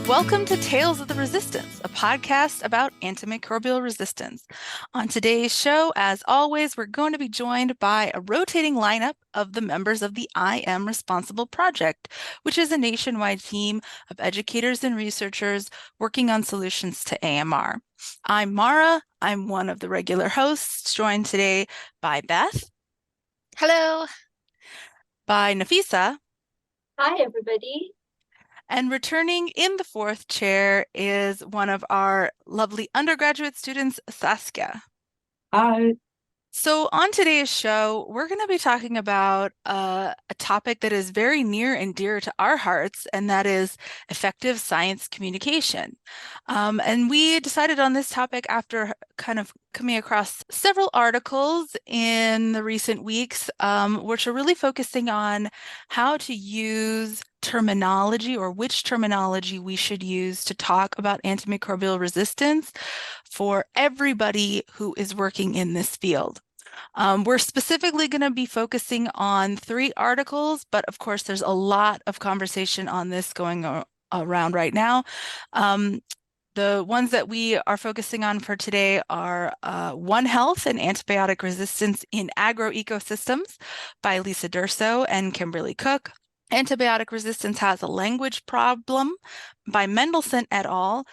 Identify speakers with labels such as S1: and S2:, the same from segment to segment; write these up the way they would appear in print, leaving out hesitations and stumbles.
S1: Welcome to Tales of the Resistance, a podcast about antimicrobial resistance. On today's show, as always, we're going to be joined by a rotating lineup of the members of the I Am Responsible Project, which is a nationwide team of educators and researchers working on solutions to AMR. I'm Mara. I'm one of the regular hosts, joined today by Beth.
S2: Hello.
S1: By Nafisa.
S3: Hi, everybody.
S1: And returning in the fourth chair is one of our lovely undergraduate students, Saskia.
S4: Hi.
S1: So on today's show, we're going to be talking about a topic that is very near and dear to our hearts, and that is effective science communication. And we decided on this topic after kind of coming across several articles in the recent weeks, which are really focusing on how to use terminology or which terminology we should use to talk about antimicrobial resistance for everybody who is working in this field. We're specifically going to be focusing on 3 articles, but of course there's a lot of conversation on this going around right now. The ones that we are focusing on for today are One Health and Antibiotic Resistance in Agroecosystems by Lisa Durso and Kimberly Cook. Antibiotic Resistance Has a Language Problem by Mendelsohn et al.,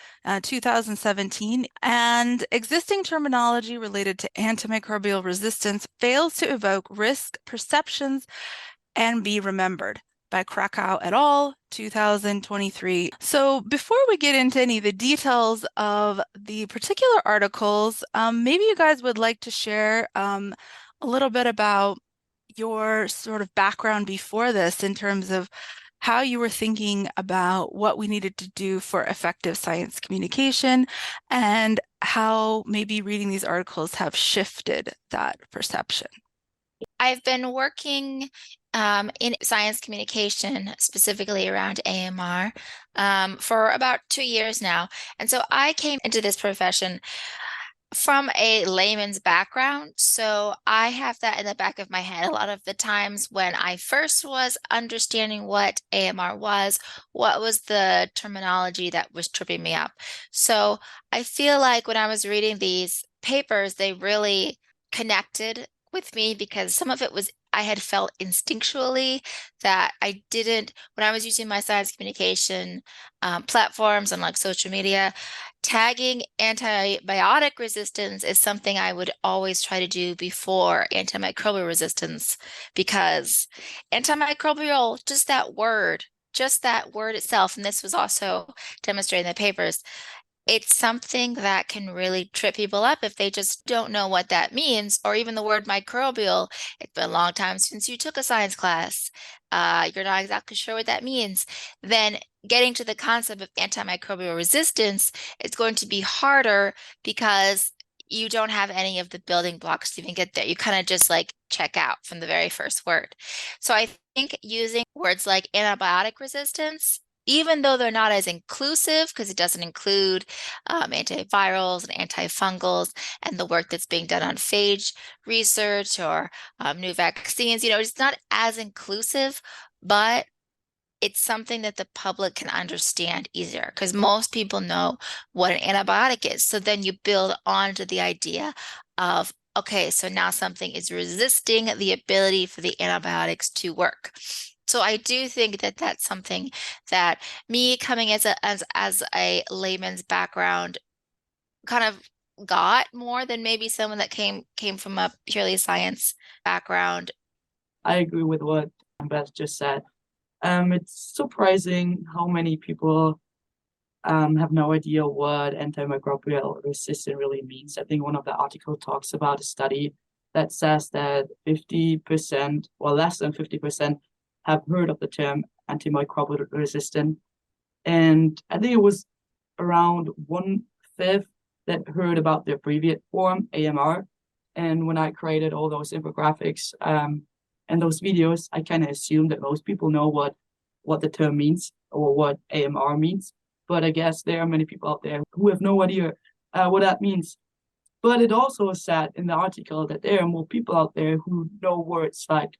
S1: 2017, and Existing Terminology Related to Antimicrobial Resistance Fails to Evoke Risk Perceptions and Be Remembered by Krakow et al., 2023. So before we get into any of the details of the particular articles, maybe you guys would like to share a little bit about your sort of background before this in terms of how you were thinking about what we needed to do for effective science communication and how maybe reading these articles have shifted that perception.
S2: I've been working in science communication, specifically around AMR, for about 2 years now. And so I came into this profession from a layman's background. So I have that in the back of my head a lot of the times when I first was understanding what AMR was, what was the terminology that was tripping me up. So I feel like when I was reading these papers, they really connected with me because some of it was I had felt instinctually that I didn't, when I was using my science communication platforms on like social media, tagging antibiotic resistance is something I would always try to do before antimicrobial resistance because antimicrobial, just that word itself, and this was also demonstrated in the papers, it's something that can really trip people up if they just don't know what that means, or even the word microbial. It's been a long time since you took a science class. You're not exactly sure what that means. Then getting to the concept of antimicrobial resistance, it's going to be harder because you don't have any of the building blocks to even get there. You kind of just like check out from the very first word. So I think using words like antibiotic resistance, even though they're not as inclusive, because it doesn't include antivirals and antifungals and the work that's being done on phage research or new vaccines, it's not as inclusive, but it's something that the public can understand easier because most people know what an antibiotic is. So then you build onto the idea of, okay, so now something is resisting the ability for the antibiotics to work. So I do think that that's something that me coming as a layman's background kind of got more than maybe someone that came from a purely science background.
S4: I agree with what Beth just said. It's surprising how many people have no idea what antimicrobial resistance really means. I think one of the articles talks about a study that says that 50%, or less than 50%, have heard of the term antimicrobial resistant. And I think it was around 1/5 that heard about the abbreviated form, AMR. And when I created all those infographics and those videos, I kind of assumed that most people know what the term means or what AMR means. But I guess there are many people out there who have no idea what that means. But it also said in the article that there are more people out there who know words like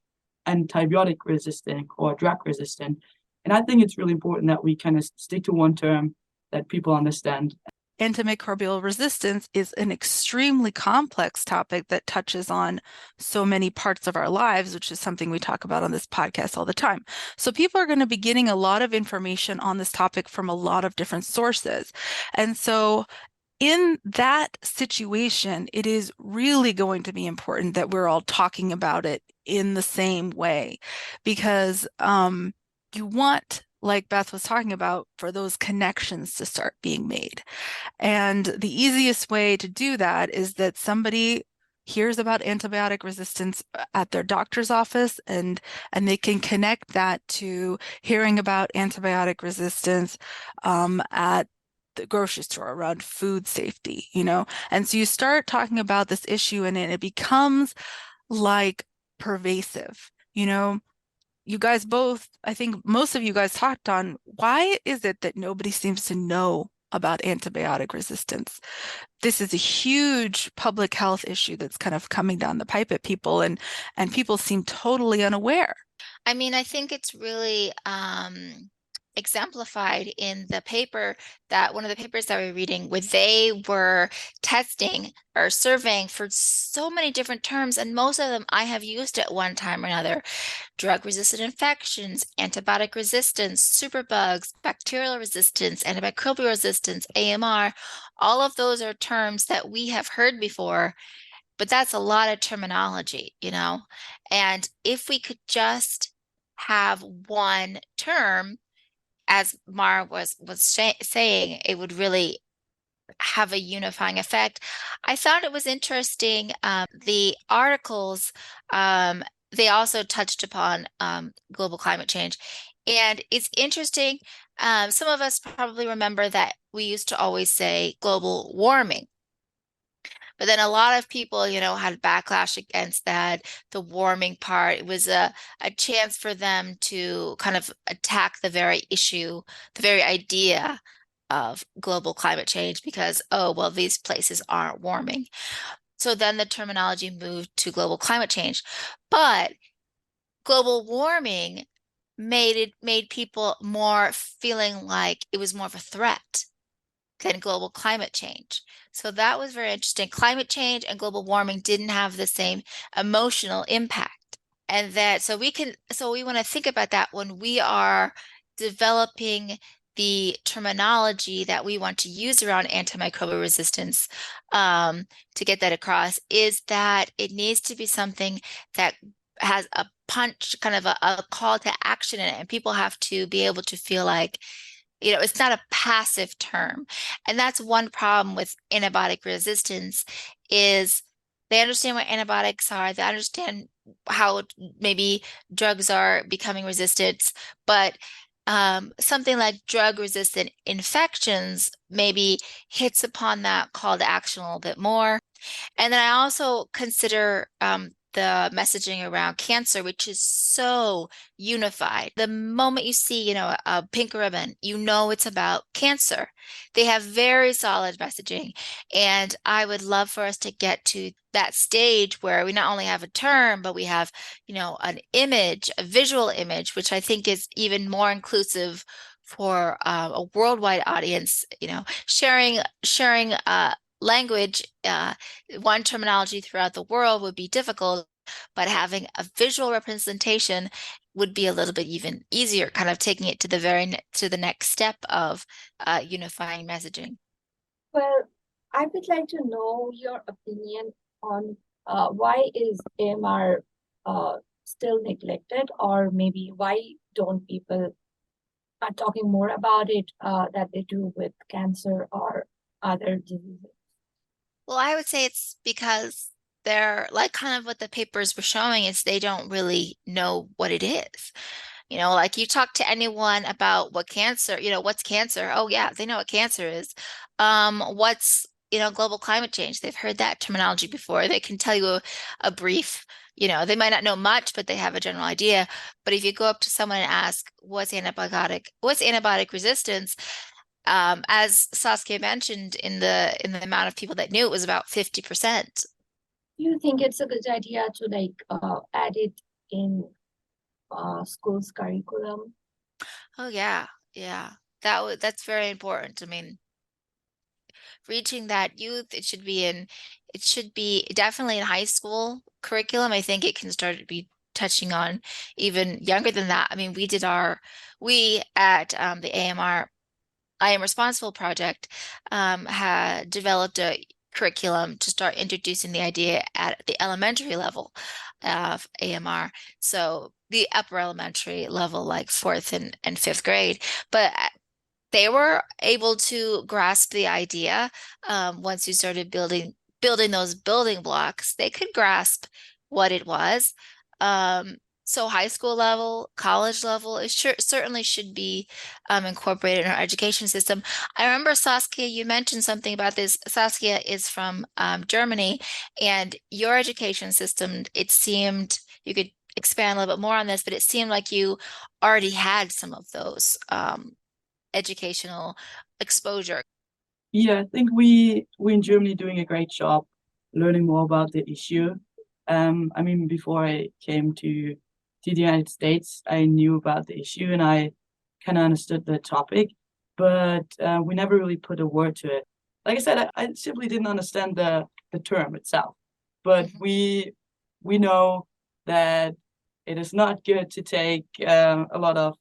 S4: antibiotic resistant or drug resistant. And I think it's really important that we kind of stick to one term that people understand.
S1: Antimicrobial resistance is an extremely complex topic that touches on so many parts of our lives, which is something we talk about on this podcast all the time. So people are going to be getting a lot of information on this topic from a lot of different sources. And so in that situation, it is really going to be important that we're all talking about it in the same way because you want, like Beth was talking about, for those connections to start being made. And the easiest way to do that is that somebody hears about antibiotic resistance at their doctor's office and they can connect that to hearing about antibiotic resistance at the grocery store around food safety, you know? And so you start talking about this issue and it becomes like pervasive, you know? You guys both, I think most of you guys talked on why is it that nobody seems to know about antibiotic resistance? This is a huge public health issue that's kind of coming down the pipe at people and people seem totally unaware.
S2: I mean, I think it's really exemplified in the paper that one of the papers that we're reading where they were testing or surveying for so many different terms, and most of them I have used at one time or another. Drug-resistant infections, antibiotic resistance, superbugs, bacterial resistance, antimicrobial resistance, AMR. All of those are terms that we have heard before, but that's a lot of terminology, you know? And if we could just have one term, as Mara was saying, it would really have a unifying effect. I thought it was interesting, the articles, they also touched upon global climate change. And it's interesting, some of us probably remember that we used to always say global warming. But then a lot of people, you know, had backlash against that, the warming part. It was a chance for them to kind of attack the very issue, the very idea of global climate change because, oh, well, these places aren't warming. So then the terminology moved to global climate change. But global warming made people more feeling like it was more of a threat than global climate change. So that was very interesting. Climate change and global warming didn't have the same emotional impact. And that, so we want to think about that when we are developing the terminology that we want to use around antimicrobial resistance, to get that across, is that it needs to be something that has a punch, kind of a call to action in it. And people have to be able to feel like, you know, it's not a passive term. And that's one problem with antibiotic resistance is they understand what antibiotics are. They understand how maybe drugs are becoming resistant, but something like drug-resistant infections maybe hits upon that call to action a little bit more. And then I also consider the messaging around cancer, which is so unified. The moment you see, you know, a pink ribbon, you know it's about cancer. They have very solid messaging. And I would love for us to get to that stage where we not only have a term, but we have, you know, an image, a visual image, which I think is even more inclusive for a worldwide audience, you know, sharing language, one terminology throughout the world would be difficult, but having a visual representation would be a little bit even easier, kind of taking it to the next step of unifying messaging.
S3: Well, I would like to know your opinion on why is AMR still neglected, or maybe why don't people are talking more about it that they do with cancer or other diseases?
S2: Well, I would say it's because they're like kind of what the papers were showing is they don't really know what it is. You know, like you talk to anyone about what cancer, you know, what's cancer? Oh yeah, they know what cancer is. What's, you know, global climate change? They've heard that terminology before. They can tell you a brief, you know, they might not know much, but they have a general idea. But if you go up to someone and ask, what's antibiotic resistance? As Saskia mentioned, in the amount of people that knew, it was about 50%.
S3: Do you think it's a good idea to add it in school's curriculum?
S2: Oh yeah, yeah. That's very important. I mean, reaching that youth, it should be definitely in high school curriculum. I think it can start to be touching on even younger than that. I mean, we at the AMR I Am Responsible project had developed a curriculum to start introducing the idea at the elementary level of AMR. So the upper elementary level, like fourth and fifth grade. But they were able to grasp the idea once you started building those building blocks. They could grasp what it was. So high school level, college level, certainly should be incorporated in our education system. I remember, Saskia, you mentioned something about this. Saskia is from Germany, and your education system, it seemed you could expand a little bit more on this, but it seemed like you already had some of those educational exposure.
S4: Yeah, I think we in Germany doing a great job learning more about the issue. I mean, before I came to the United States, I knew about the issue and I kind of understood the topic, but we never really put a word to it. Like I said, I simply didn't understand the term itself, but
S2: Mhm.
S4: we know that it is not good to take a lot of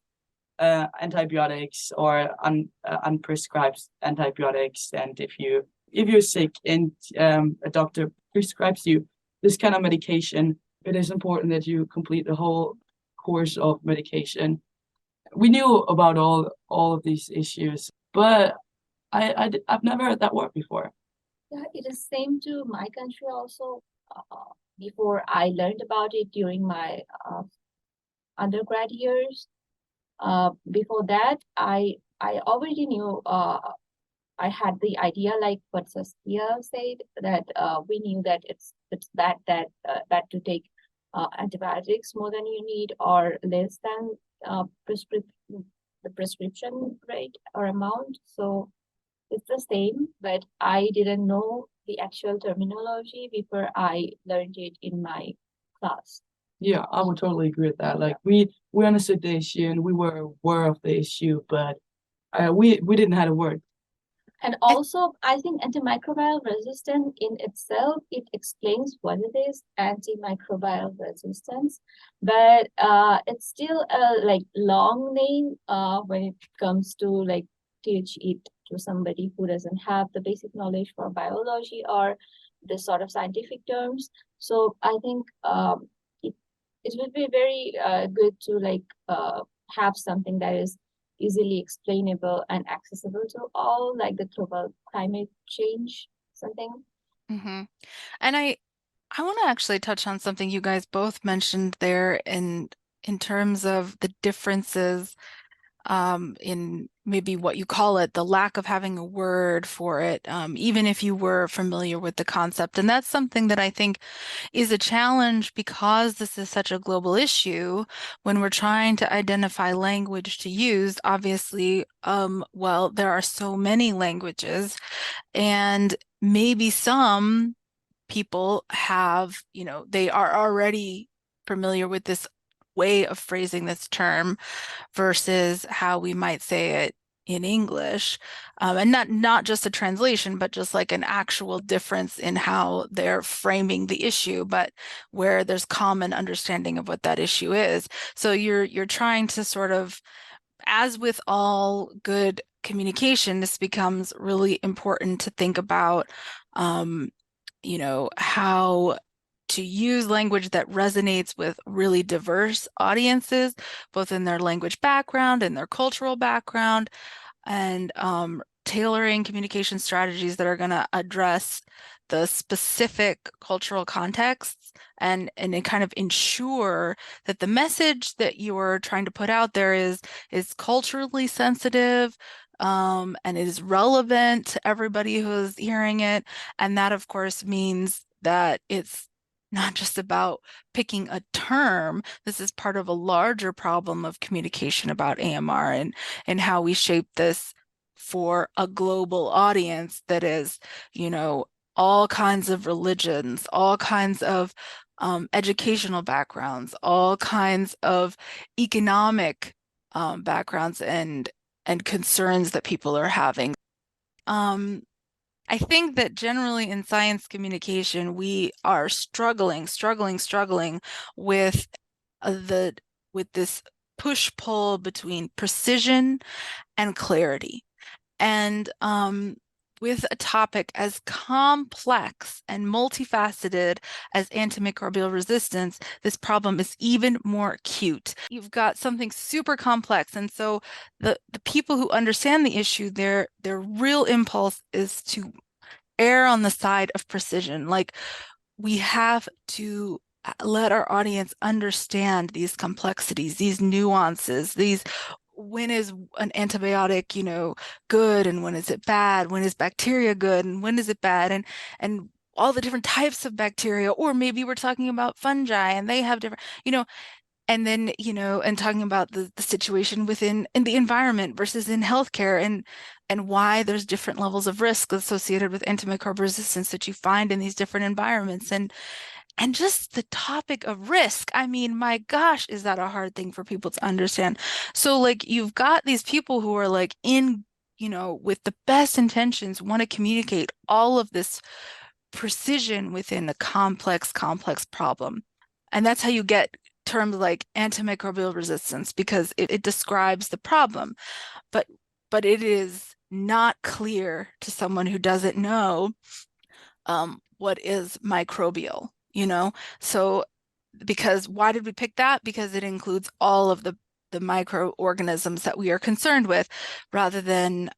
S4: antibiotics or unprescribed antibiotics. And if you're sick and a doctor prescribes you this kind of medication, it is important that you complete the whole course of medication. We knew about all of these issues, but I've never heard that word before.
S3: Yeah, it is same to my country also. Before I learned about it during my undergrad years. Before that, I already knew. I had the idea, like what Saskia said, that we knew that it's bad to take antibiotics more than you need or less than the prescription rate or amount. So it's the same, but I didn't know the actual terminology before I learned it in my class.
S4: Yeah, I would totally agree with that. Like we understood the issue and we were aware of the issue, but we didn't have a word.
S3: And also, I think antimicrobial resistance in itself, it explains what it is, antimicrobial resistance, but it's still a like long name when it comes to like teach it to somebody who doesn't have the basic knowledge for biology or this sort of scientific terms. So I think it would be very good to like have something that is easily explainable and accessible to all, like the global climate change, something.
S1: hmm And I want to actually touch on something you guys both mentioned there in terms of the differences in maybe what you call it, the lack of having a word for it, even if you were familiar with the concept. And that's something that I think is a challenge because this is such a global issue when we're trying to identify language to use. Obviously, well, there are so many languages, and maybe some people have, they are already familiar with this way of phrasing this term versus how we might say it in English. And not just a translation, but just like an actual difference in how they're framing the issue, but where there's common understanding of what that issue is. So you're trying to sort of, as with all good communication, this becomes really important to think about, how to use language that resonates with really diverse audiences, both in their language background and their cultural background, and tailoring communication strategies that are going to address the specific cultural contexts and it kind of ensure that the message that you're trying to put out there is culturally sensitive, and it is relevant to everybody who's hearing it. And that, of course, means that it's not just about picking a term. This is part of a larger problem of communication about AMR and how we shape this for a global audience that is, all kinds of religions, all kinds of educational backgrounds, all kinds of economic backgrounds, and and concerns that people are having. I think that generally in science communication, we are struggling with the with this push-pull between precision and clarity. And with a topic as complex and multifaceted as antimicrobial resistance, this problem is even more acute. You've got something super complex, and so the people who understand the issue, their real impulse is to err on the side of precision. Like we have to let our audience understand these complexities, these nuances, these when is an antibiotic, good and when is it bad? When is bacteria good and when is it bad? And all the different types of bacteria, or maybe we're talking about fungi and they have different, and then, and talking about the situation within in the environment versus in healthcare and why there's different levels of risk associated with antimicrobial resistance that you find in these different environments. And just the topic of risk. I mean, my gosh, is that a hard thing for people to understand? So like you've got these people who are like with the best intentions, want to communicate all of this precision within a complex problem. And that's how you get terms like antimicrobial resistance, because it describes the problem. But it is not clear to someone who doesn't know what is microbial, So because why did we pick that? Because it includes all of the microorganisms that we are concerned with, rather than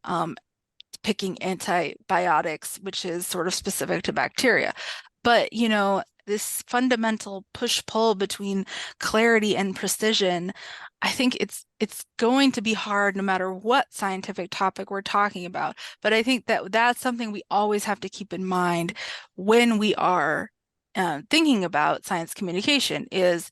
S1: picking antibiotics, which is sort of specific to bacteria. But, this fundamental push-pull between clarity and precision, I think it's going to be hard no matter what scientific topic we're talking about. But I think that that's something we always have to keep in mind when we are thinking about science communication is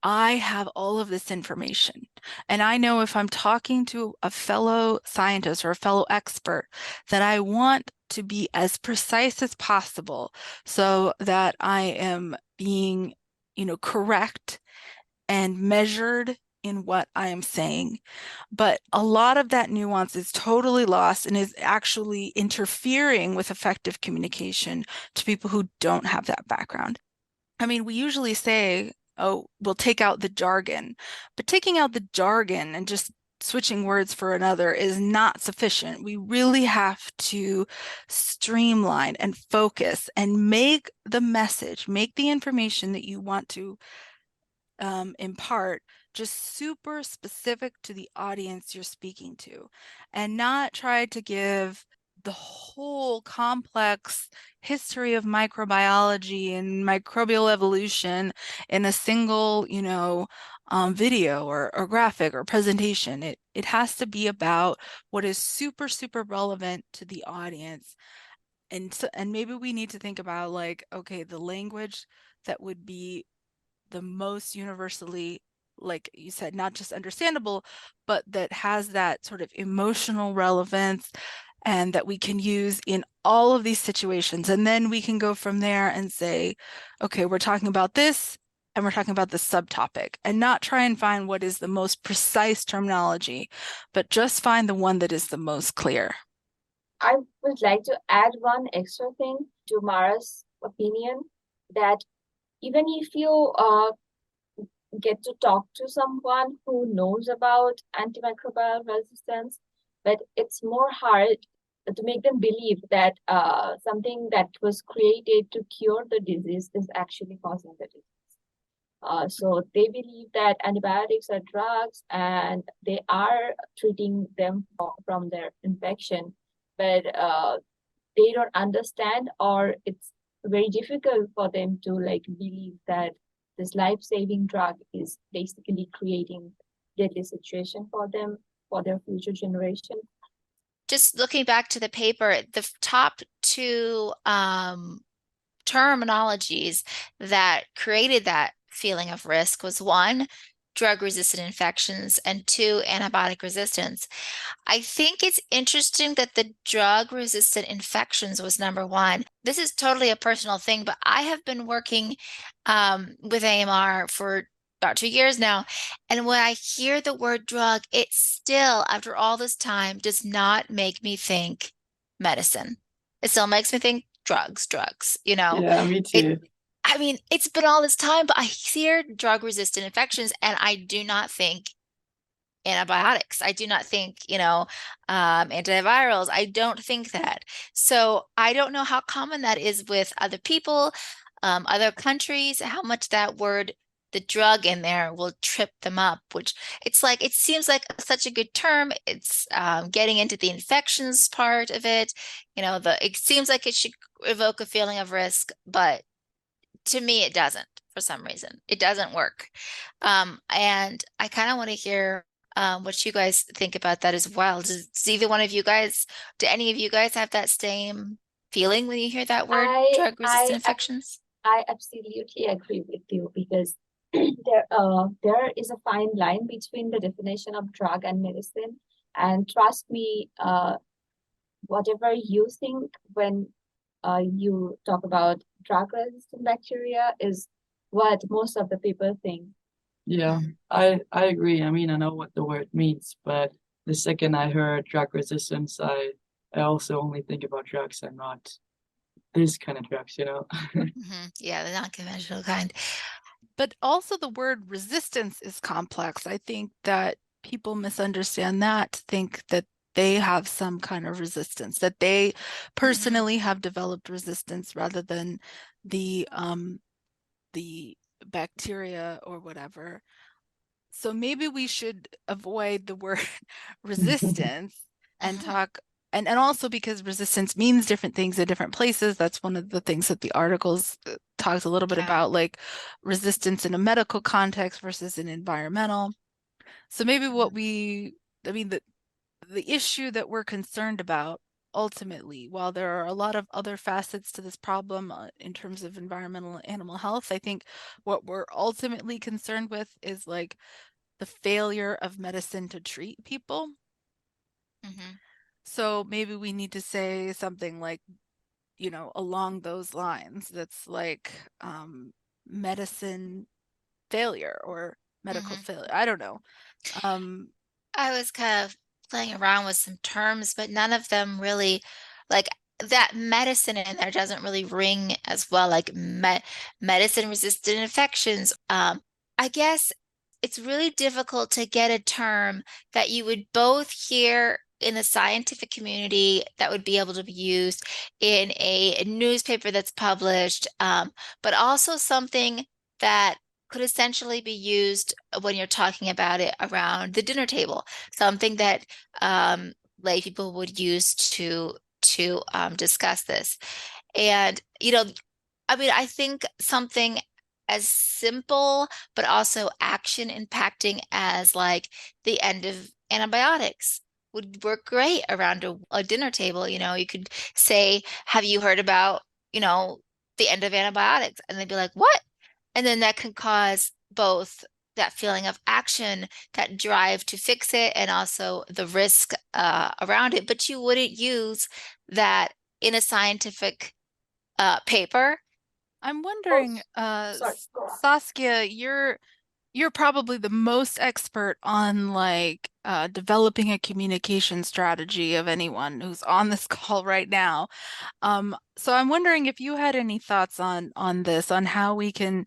S1: I have all of this information, and I know if I'm talking to a fellow scientist or a fellow expert, that I want to be as precise as possible so that I am being, correct and measured in what I am saying. But a lot of that nuance is totally lost and is actually interfering with effective communication to people who don't have that background. I mean, we usually say, oh, we'll take out the jargon, but taking out the jargon and just switching words for another is not sufficient. We really have to streamline and focus and make the message, make the information that you want to impart just super specific to the audience you're speaking to, and not try to give the whole complex history of microbiology and microbial evolution in a single, video or graphic or presentation. It has to be about what is super, super relevant to the audience. And maybe we need to think about like, okay, the language that would be the most universally, like you said, not just understandable, but that has that sort of emotional relevance and that we can use in all of these situations. And then we can go from there and say, okay, we're talking about this and we're talking about this subtopic, and not try and find what is the most precise terminology, but just find the one that is the most clear.
S3: I would like to add one extra thing to Mara's opinion, that even if you get to talk to someone who knows about antimicrobial resistance, but it's more hard to make them believe that something that was created to cure the disease is actually causing the disease. So they believe that antibiotics are drugs and they are treating them from their infection, but they don't understand, or it's very difficult for them to like believe that this life-saving drug is basically creating deadly situation for them, for their future generation.
S2: Just looking back to the paper, the top two terminologies that created that feeling of risk was one, drug-resistant infections, and two, antibiotic resistance. I think it's interesting that the drug-resistant infections was number one. This is totally a personal thing, but I have been working with AMR for about 2 years now. And when I hear the word drug, it still, after all this time, does not make me think medicine. It still makes me think drugs.
S4: Yeah, me
S2: It,
S4: too.
S2: I mean, it's been all this time, but I hear drug-resistant infections and I do not think antibiotics. I do not think, antivirals. I don't think that. So I don't know how common that is with other people, other countries, how much that word, the drug in there will trip them up, which it's like, it seems like such a good term. It's getting into the infections part of it. It seems like it should evoke a feeling of risk, but to me, it doesn't for some reason. It doesn't work. And I kind of want to hear what you guys think about that as well. Does either one of you guys, do any of you guys have that same feeling when you hear that word,
S3: I
S2: drug-resistant infections?
S3: I absolutely agree with you because there is a fine line between the definition of drug and medicine. And trust me, whatever you think when you talk about drug-resistant bacteria is what most of the people think.
S4: Yeah, I agree. I mean, I know what the word means, but the second I heard drug resistance, I also only think about drugs and not this kind of drugs, you know?
S2: Yeah, the non-conventional kind.
S1: But also the word resistance is complex. I think that people misunderstand that, think that they have some kind of resistance, that they personally have developed resistance rather than the bacteria or whatever. So maybe we should avoid the word resistance and talk and also because resistance means different things in different places. That's one of the things that the articles talks a little bit
S2: Yeah.
S1: about, like resistance in a medical context versus an environmental. So maybe I mean, the issue that we're concerned about ultimately, while there are a lot of other facets to this problem in terms of environmental and animal health, I think what we're ultimately concerned with is like the failure of medicine to treat people. So maybe we need to say something like, along those lines. That's like medicine failure or medical failure. I don't know.
S2: I was kind of playing around with some terms, but none of them really, like, that medicine in there doesn't really ring as well, like medicine resistant infections. I guess it's really difficult to get a term that you would both hear in the scientific community that would be able to be used in a newspaper that's published, but also something that could essentially be used when you're talking about it around the dinner table, something that lay people would use to discuss this. And I mean, I think something as simple but also action impacting as like the end of antibiotics would work great around a dinner table. You could say, "Have you heard about, the end of antibiotics?" And they'd be like, "What?" And then that can cause both that feeling of action, that drive to fix it, and also the risk around it. But you wouldn't use that in a scientific paper.
S1: I'm
S3: Oh,
S1: wondering,
S3: sorry, go on.
S1: Saskia, you're probably the most expert on like developing a communication strategy of anyone who's on this call right now. So I'm wondering if you had any thoughts on this, on how we can,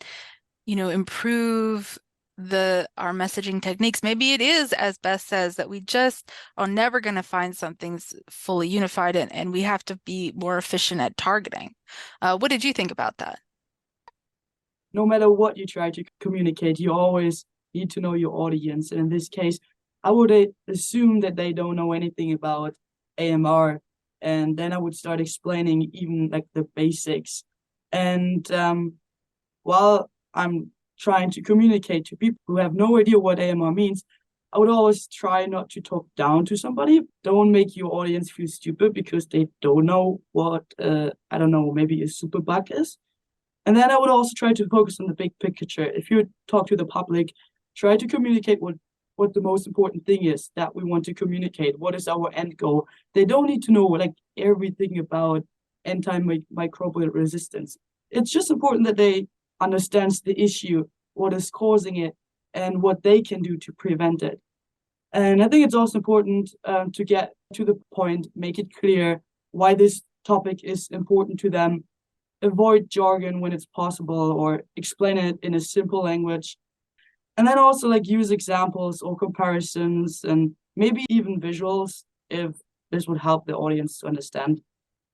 S1: improve our messaging techniques. Maybe it is, as Beth says, that we just are never going to find something fully unified and we have to be more efficient at targeting. What did you think about that?
S4: No matter what you try to communicate, you always need to know your audience. And in this case, I would assume that they don't know anything about AMR. And then I would start explaining even like the basics. And while I'm trying to communicate to people who have no idea what AMR means, I would always try not to talk down to somebody. Don't make your audience feel stupid because they don't know what, I don't know, maybe a superbug is. And then I would also try to focus on the big picture. If you talk to the public, try to communicate what the most important thing is that we want to communicate. What is our end goal? They don't need to know like everything about antimicrobial resistance. It's just important that they understands the issue what is causing it, and what they can do to prevent it. And I think it's also important to get to the point, make it clear why this topic is important to them, avoid jargon when it's possible, or explain it in a simple language. And then also like use examples or comparisons and maybe even visuals if this would help the audience to understand.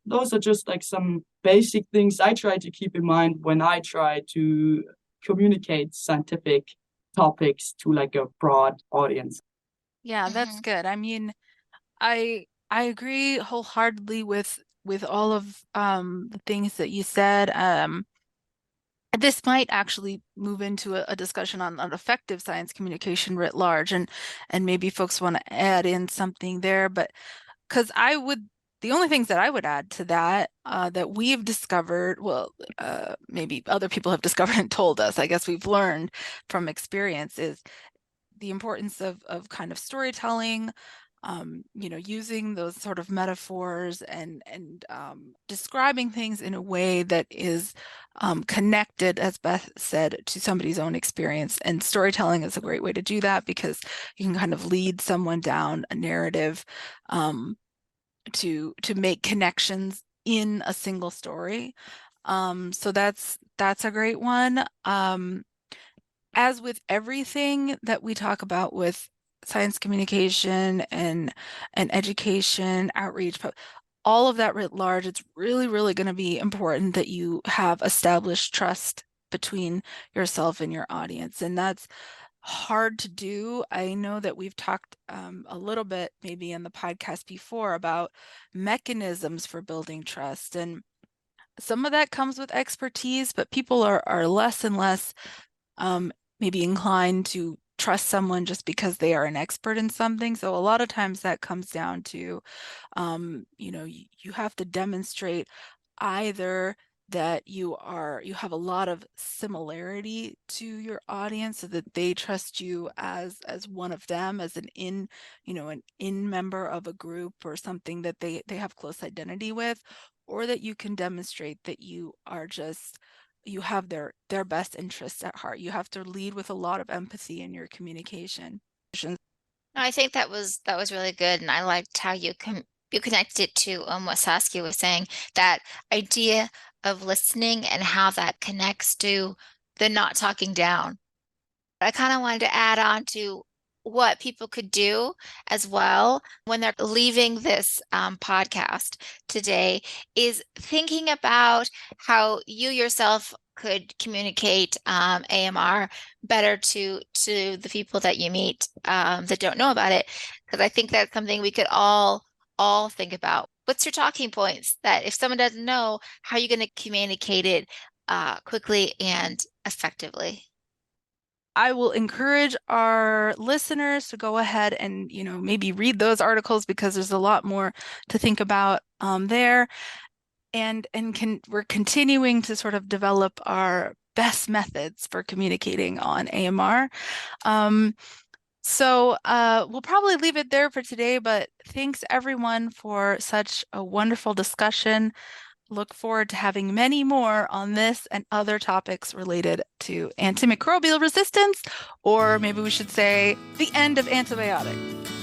S4: Those are just like some basic things I try to keep in mind when I try to communicate scientific topics to like a broad audience.
S1: Yeah, that's good. I mean, I agree wholeheartedly with all of the things that you said. This might actually move into a discussion on effective science communication writ large, and maybe folks want to add in something there, but because the only things that I would add to that that we've discovered, well, maybe other people have discovered and told us, I guess we've learned from experience, is the importance of kind of storytelling, using those sort of metaphors and describing things in a way that is connected, as Beth said, to somebody's own experience. And storytelling is a great way to do that because you can kind of lead someone down a narrative to make connections in a single story. So that's a great one. As with everything that we talk about with science communication and education, outreach, all of that writ large, it's really, really going to be important that you have established trust between yourself and your audience. And that's hard to do. I know that we've talked a little bit maybe in the podcast before about mechanisms for building trust. And some of that comes with expertise, but people are less and less maybe inclined to trust someone just because they are an expert in something. So a lot of times that comes down to, you have to demonstrate either that you have a lot of similarity to your audience so that they trust you as one of them, as an in member of a group or something that they have close identity with, or that you can demonstrate that you have their best interests at heart. You have to lead with a lot of empathy in your communication.
S2: I think that was really good, and I liked how you connected it to what Saskia was saying, that idea of listening and how that connects to the not talking down. I kind of wanted to add on to what people could do as well when they're leaving this podcast today is thinking about how you yourself could communicate AMR better to the people that you meet that don't know about it. Because I think that's something we could all think about. What's your talking points that if someone doesn't know, how are you going to communicate it quickly and effectively?
S1: I will encourage our listeners to go ahead and, maybe read those articles because there's a lot more to think about there. And we're continuing to sort of develop our best methods for communicating on AMR. So we'll probably leave it there for today, but thanks everyone for such a wonderful discussion. Look forward to having many more on this and other topics related to antimicrobial resistance, or maybe we should say the end of antibiotics.